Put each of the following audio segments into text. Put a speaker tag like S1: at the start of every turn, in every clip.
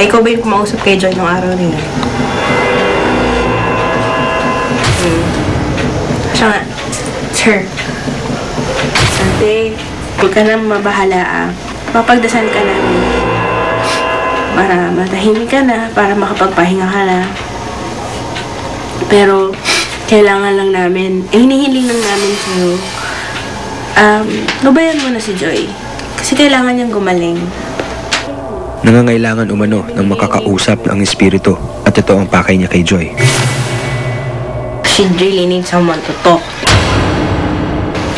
S1: Ay, ikaw ba yung kumausap kay Joy nung araw rin? Siya nga, sir. Ate, huwag ka na mabahala Mapagdasal ka namin. Para matahimik ka na, para makapagpahinga ka na. Pero, kailangan lang namin, hinihiling lang namin sa'yo. Lubayan mo na si Joy. Kasi kailangan niyang gumaling.
S2: Nangangailangan umano ng makakausap ng espiritu at ito ang pakay niya kay Joy.
S1: She really needs someone to talk.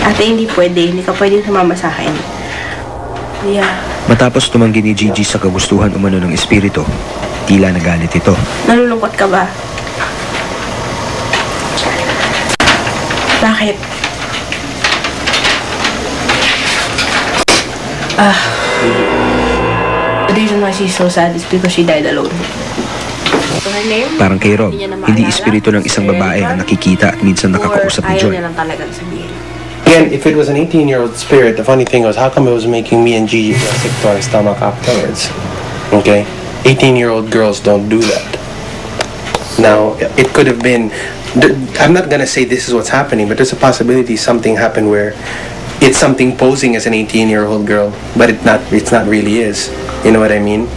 S1: Ate, hindi ka pwede sumama sa akin. Yeah.
S2: Matapos tumanggi ni Gigi sa kagustuhan umano ng espiritu, tila nagalit ito.
S1: Nalulungkot ka ba? Bakit? The reason why she's so sad is because she died alone. Her name?
S2: Parang kay Rob, hindi espiritu ng isang babae ang nakikita at minsan nakakausap ni Joy.
S1: Ayaw niya lang talagang sabihin.
S3: Again, if it was an 18-year-old spirit, the funny thing was, how come it was making me and Gigi feel sick to our stomach afterwards? Okay? 18-year-old girls don't do that. Now, it could have been... I'm not gonna say this is what's happening, but there's a possibility something happened where it's something posing as an 18-year-old girl, but it's not really is. You know what I mean?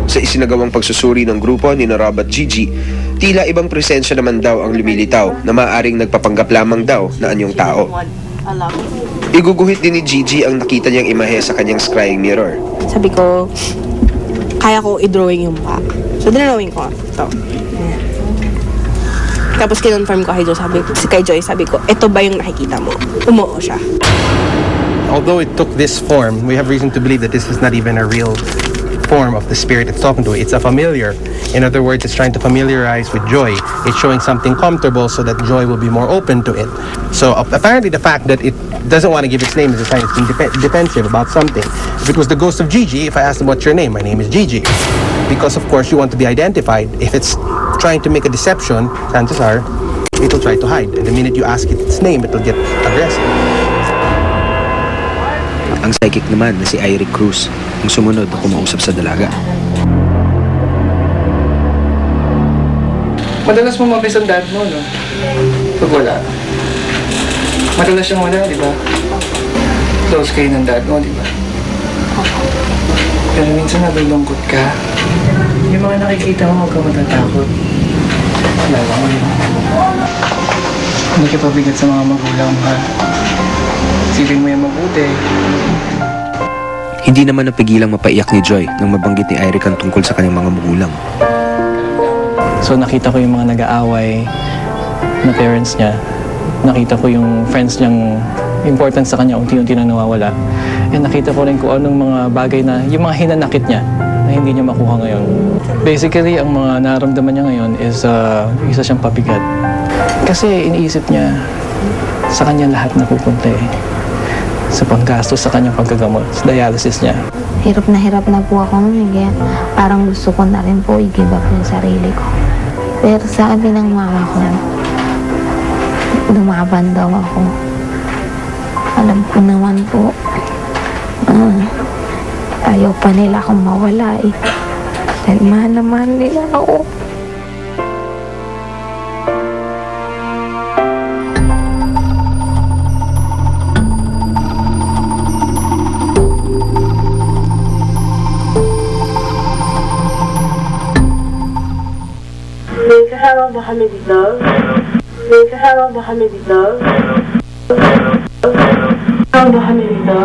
S2: Sa isinagawang pagsusuri ng grupo ni Rob at Gigi, tila ibang presensya naman daw ang lumilitaw na maaaring nagpapanggap lamang daw na anyong tao. Iguguhit din ni Gigi ang nakita niyang imahe sa kanyang scrying mirror.
S1: Sabi ko, kaya ko i-drawing yung mukha. So, dinrawing ko. Ito. Tapos kinonfirm ko kay Joy, sabi ko, ito ba yung nakikita mo? Umuo siya.
S3: Although it took this form, we have reason to believe that this is not even a real form of the spirit it's talking to. It's a familiar. In other words, it's trying to familiarize with Joy. It's showing something comfortable so that Joy will be more open to it. So apparently the fact that it doesn't want to give its name is a sign it's being defensive about something. If it was the ghost of Gigi, if I asked them what's your name, my name is Gigi. Because of course you want to be identified. If it's trying to make a deception, chances are it'll try to hide. And the minute you ask it its name, it'll get aggressive.
S2: Ang psychic naman na si Irie Cruz ang sumunod na kumausap sa dalaga.
S4: Madalas mo mamiss ang dad mo, no? Pag wala. Madalas siyang wala, di ba? Close kayo ng dad mo, di ba? Pero minsan nalulungkot ka. Yung mga nakikita mo, huwag ka matatakot. Lala mo yun. Hindi ka pabigat sa mga magulang, ha? Isipin mo yung mabuti.
S2: Hindi naman napigilang mapaiyak ni Joy nang mabanggit ni Irie ang tungkol sa kanyang mga magulang.
S4: So nakita ko yung mga nag-aaway na parents niya. Nakita ko yung friends niyang important sa kanya, unti-unti nang nawawala. And nakita ko rin kung anong mga bagay na, yung mga hinanakit niya na hindi niya makuha ngayon. Basically, ang mga naramdaman niya ngayon is isa siyang pabigat. Kasi iniisip niya, sa kanya lahat napupunta sa panggastos sa kanyang paggagamot, sa dialysis niya.
S5: Hirap na po ako nun. Parang gusto ko na rin po i-give up yung sarili ko. Pero sabi ng mama ko, lumaban daw ako. Alam ko naman po, ayaw pa nila akong mawala Dahil mahal na mahal nila ako.
S1: May kasama ba kami dito? May kasama ba kami dito? Kasama ba kami dito?